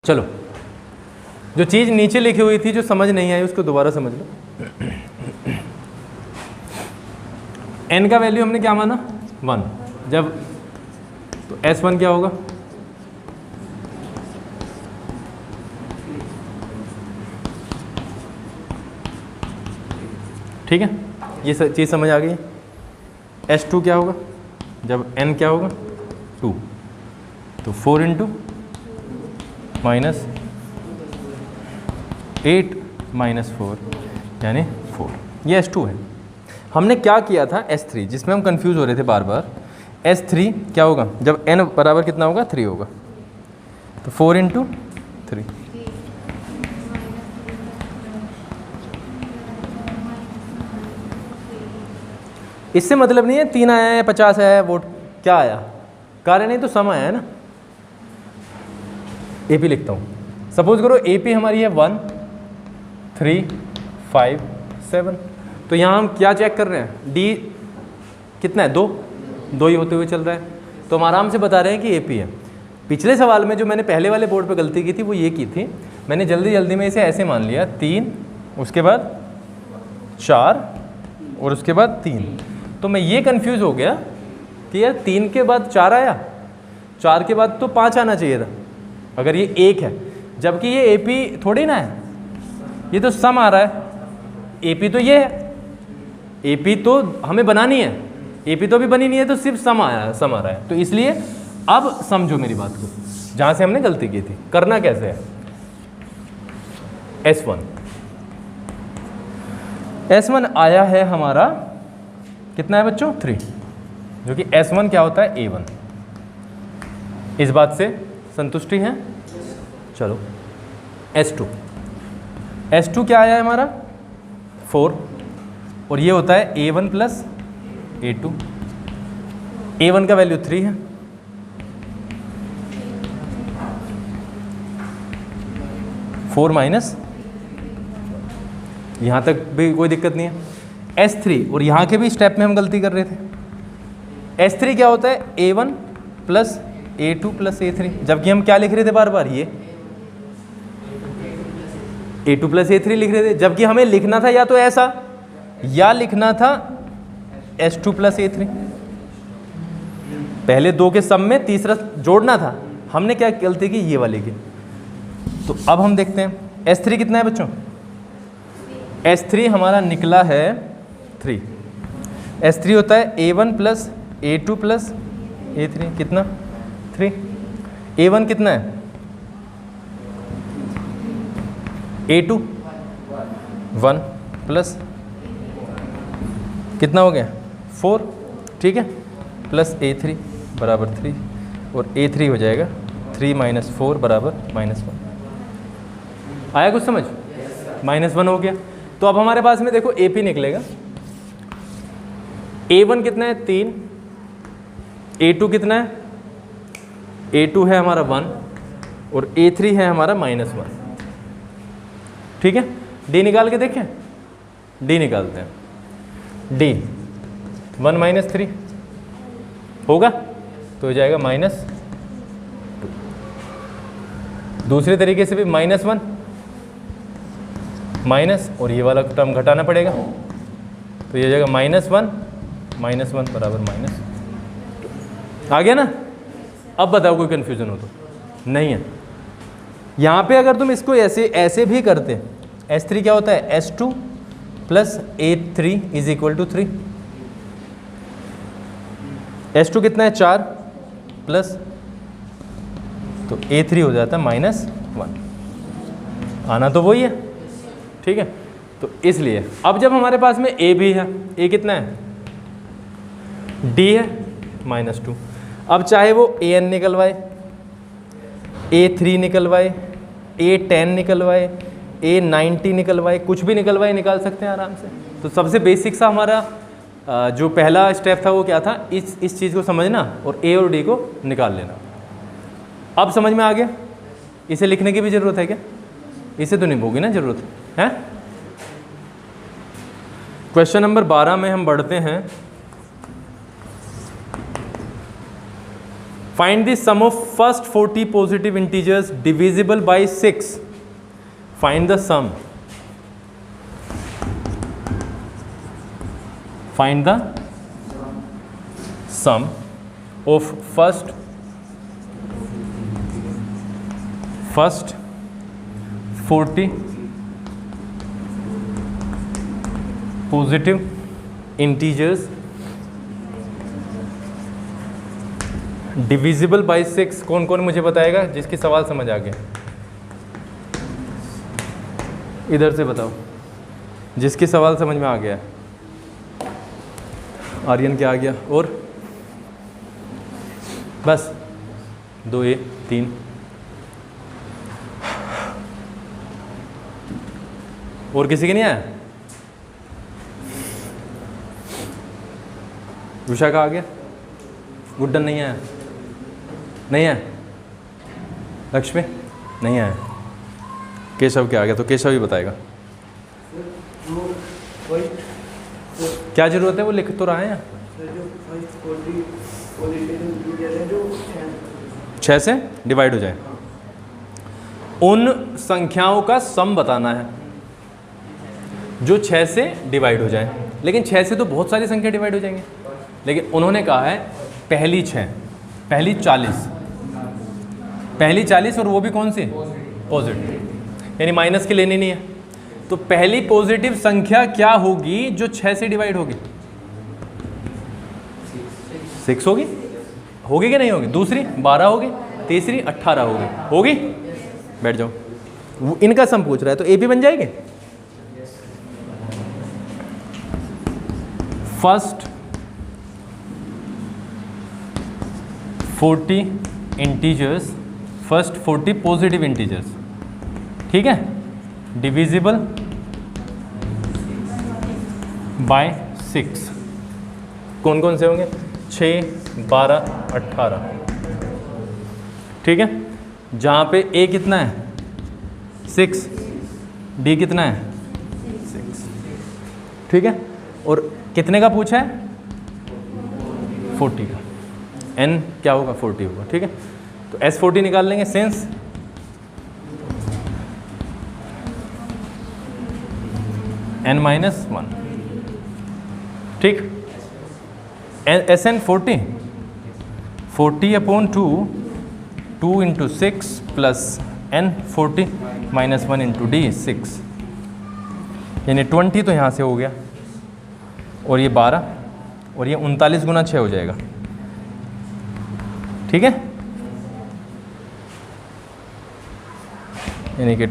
चलो, जो चीज़ नीचे लिखी हुई थी जो समझ नहीं आई उसको दोबारा समझ लो। n का वैल्यू हमने क्या माना 1, जब तो S1 क्या होगा, ठीक है, ये चीज़ समझ आ गई। S2 क्या होगा जब n क्या होगा 2, तो 4 इंटू माइनस 8 माइनस 4 यानी 4, ये S2 है। हमने क्या किया था S3, जिसमें हम कंफ्यूज हो रहे थे बार बार। S3 क्या होगा जब n बराबर कितना होगा 3 होगा, तो 4 इंटू 3, इससे मतलब नहीं है 3 आया है 50 आया है वोट क्या आया, कारण नहीं तो सम आया है ना। AP लिखता हूँ, सपोज करो AP हमारी है 1 3 5 7, तो यहाँ हम क्या चेक कर रहे हैं, D कितना है 2 ही होते हुए चल रहा है, तो हम आराम से बता रहे हैं कि AP है। पिछले सवाल में जो मैंने पहले वाले बोर्ड पे गलती की थी वो ये की थी, मैंने जल्दी जल्दी में इसे ऐसे मान लिया 3 उसके बाद 4 और उसके बाद 3, तो मैं ये कंफ्यूज हो गया कि यार 3 के बाद 4 आया, 4 के बाद तो 5 आना चाहिए था अगर ये 1 है, जबकि ये AP थोड़ी ना है, ये तो सम आ रहा है। AP तो ये है, AP तो हमें बनानी है, AP तो अभी बनी नहीं है, तो सिर्फ सम आ रहा है। तो इसलिए अब समझो मेरी बात को, जहाँ से हमने गलती की थी। करना कैसे है, S1 आया है हमारा कितना है बच्चों 3, जो कि S1 क्या होता है A1। इस बात से संतुष्टि है। चलो S2 क्या आया है हमारा 4, और ये होता है A1 प्लस A2। A1 का वैल्यू 3 है, फोर माइनस, यहाँ तक भी कोई दिक्कत नहीं है। S3, और यहाँ के भी स्टेप में हम गलती कर रहे थे। S3 क्या होता है A1 plus A2 plus A3, जबकि हम क्या लिख रहे थे बार बार, ये A2 प्लस A3 लिख रहे थे, जबकि हमें लिखना था या तो ऐसा या लिखना था S2 प्लस A3। पहले 2 के सम में तीसरा जोड़ना था, हमने क्या गलती की, ये वाले की। तो अब हम देखते हैं S3 कितना है बच्चों, S3 हमारा निकला है 3। S3 होता है A1 plus A2 plus A3, कितना 3। A1 कितना है A2 1 प्लस कितना हो गया 4, ठीक है, प्लस A3 बराबर 3, और A3 हो जाएगा 3 माइनस 4 बराबर -1। आया कुछ समझ, -1 हो गया। तो अब हमारे पास में देखो AP निकलेगा, A1 कितना है 3, A2 कितना है, A2 है हमारा 1 और A3 है हमारा -1, ठीक है। D निकाल के देखें, D निकालते हैं, D 1 माइनस 3 होगा तो हो जाएगा -2। दूसरे तरीके से भी -1 माइनस, और ये वाला टर्म घटाना पड़ेगा, तो ये हो जाएगा -1 बराबर -2। आ गया ना। अब बताओ कोई कन्फ्यूज़न हो तो, नहीं है। यहाँ पे अगर तुम इसको ऐसे भी करते, S3 क्या होता है S2 plus A3 is equal to 3। S2 कितना है 4 प्लस, तो A3 हो जाता है -1। आना तो वही है, ठीक है। तो इसलिए अब जब हमारे पास में A भी है, A कितना है D है -2। अब चाहे वो AN निकलवाए, A3 निकलवाए, A10 निकलवाए, A90 निकलवाए, कुछ भी निकलवाए, निकाल सकते हैं आराम से। तो सबसे बेसिक सा हमारा जो पहला स्टेप था वो क्या था, इस चीज़ को समझना और A और D को निकाल लेना। अब समझ में आ गया। इसे लिखने की भी ज़रूरत है क्या, इसे तो नहीं होगी ना ज़रूरत है। क्वेश्चन नंबर 12 में हम बढ़ते हैं। Find the sum of first 40 positive integers divisible by 6. Find the sum. Find the sum of first 40 positive integers divisible by 6. कौन कौन मुझे बताएगा जिसकी सवाल समझ आ गया? इधर से बताओ जिसकी सवाल समझ में आ गया. आर्यन क्या आ गया? और बस 2 A 3. और किसी के नहीं आया? उषा का आ गया? गुड्डन नहीं आया? नहीं आया? लक्ष्मी नहीं आया? केशव क्या आ गया? तो केशव ही बताएगा. क्या जरूरत है? वो लिख तो रहा है. 6 से डिवाइड हो जाए. उन संख्याओं का सम बताना है जो 6 से डिवाइड हो जाए. लेकिन 6 से तो बहुत सारी संख्या डिवाइड हो जाएंगे. लेकिन उन्होंने कहा है पहली 6, पहली 40 और वो भी कौन सी? पॉजिटिव, यानी माइनस की लेनी नहीं है. तो पहली पॉजिटिव संख्या क्या होगी जो 6 से डिवाइड होगी? 6 होगी. होगी कि नहीं होगी? दूसरी 12 होगी, तीसरी 18 होगी. होगी? बैठ जाओ. इनका सम पूछ रहा है तो एपी बन जाएगी. First 40 integers, first 40 positive integers, ठीक है, डिविजिबल बाय 6. कौन कौन से होंगे? 6, 12, 18. ठीक है. जहाँ पे A कितना है? 6. D कितना है? 6. ठीक है. और कितने का पूछा है? 40 का. N क्या होगा? 40 होगा. ठीक है. तो S40 निकाल लेंगे. Sense n-1. ठीक. SN 40 upon 2 into 6 plus N 40 minus 1 into D 6, यानी 20 तो यहाँ से हो गया. और ये 12 और ये 39 गुना 6 हो जाएगा. ठीक है. यानी कि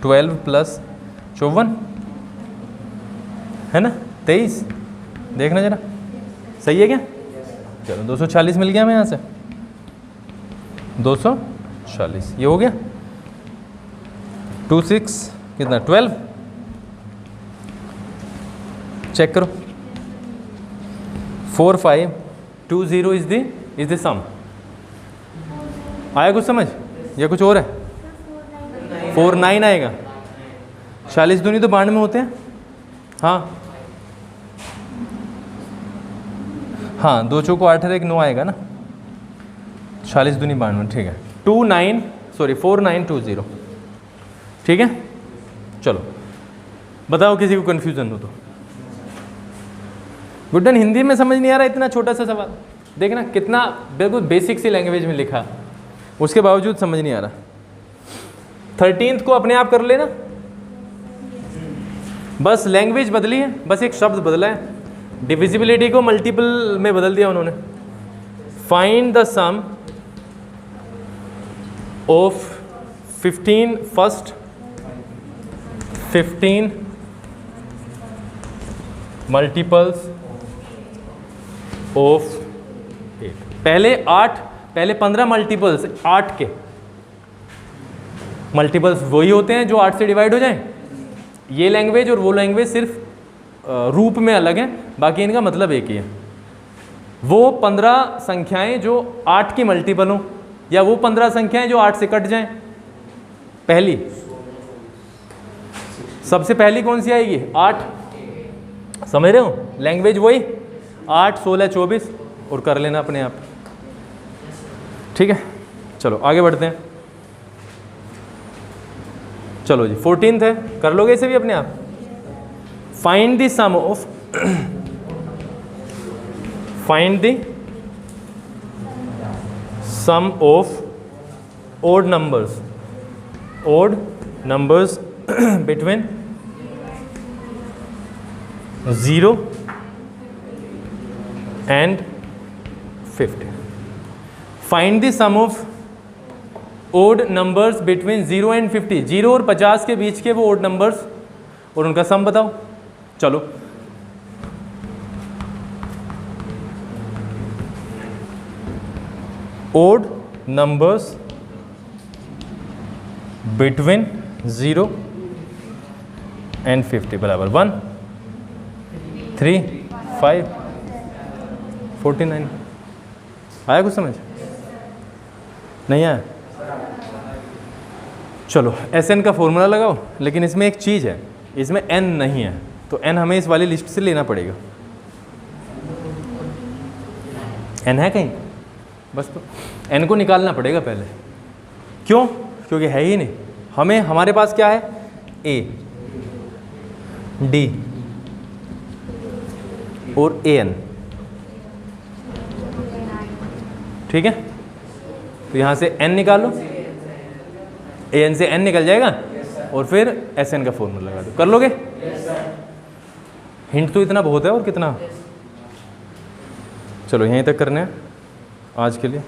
12 प्लस 54 है ना, 23. देखना जरा सही है क्या? चलो 240 मिल गया हमें यहाँ से. 240 ये हो गया. 2 6 कितना? 12. चेक करो. 4 5 2 0 इज द सम. आया कुछ समझ या कुछ और है? 4 9 आएगा. 40 दूनी तो 92 होते हैं. हाँ 2 चौको 8 1 9 आएगा ना. 40 दूनी 92. ठीक है. 4 9 2 0. ठीक है. चलो बताओ किसी को कन्फ्यूजन हो तो. गुड्डन हिंदी में समझ नहीं आ रहा इतना छोटा सा सवाल. देखना कितना बिल्कुल बेसिक सी लैंग्वेज में लिखा, उसके बावजूद समझ नहीं आ रहा. 13th को अपने आप कर लेना. बस लैंग्वेज बदली है, बस एक शब्द बदला है. डिविजिबिलिटी को मल्टीपल में बदल दिया उन्होंने. Find the sum of 15 multiples of 8. पहले 15 मल्टीपल्स 8 के मल्टीपल्स वही होते हैं जो 8 से डिवाइड हो जाएं. ये लैंग्वेज और वो लैंग्वेज सिर्फ रूप में अलग है, बाकी इनका मतलब एक ही है. वो 15 संख्याएं जो 8 की मल्टीपल हों, या वो 15 संख्याएं जो 8 से कट जाएं. पहली सबसे पहली कौन सी आएगी? 8. समझ रहे हो? लैंग्वेज वही 8 16 24 और कर लेना अपने आप. ठीक है, चलो आगे बढ़ते हैं। चलो जी 14th है, कर लोगे इसे भी अपने आप। Find the sum of find the sum of odd numbers between 0 and 50। Find the sum of odd numbers between 0 and 50। 0 और 50 के बीच के वो ओड नंबर्स और उनका सम बताओ। चलो ओड नंबर्स बिटवीन 0 and 50 बराबर 1 3 5 49। आया कुछ समझ? नहीं आया? चलो SN का फॉर्मूला लगाओ, लेकिन इसमें एक चीज़ है, इसमें N नहीं है, तो N हमें इस वाली लिस्ट से लेना पड़ेगा। N है कहीं? बस तो N को निकालना पड़ेगा पहले। क्यों? क्योंकि है ही नहीं। हमारे पास क्या है? A, D और AN। ठीक है, तो यहाँ से N निकालो, AN से N निकल जाएगा और फिर SN का फॉर्मूला लगा दो। कर लोगे? हिंट तो इतना बहुत है, और कितना? चलो यहीं तक करने हैं आज के लिए।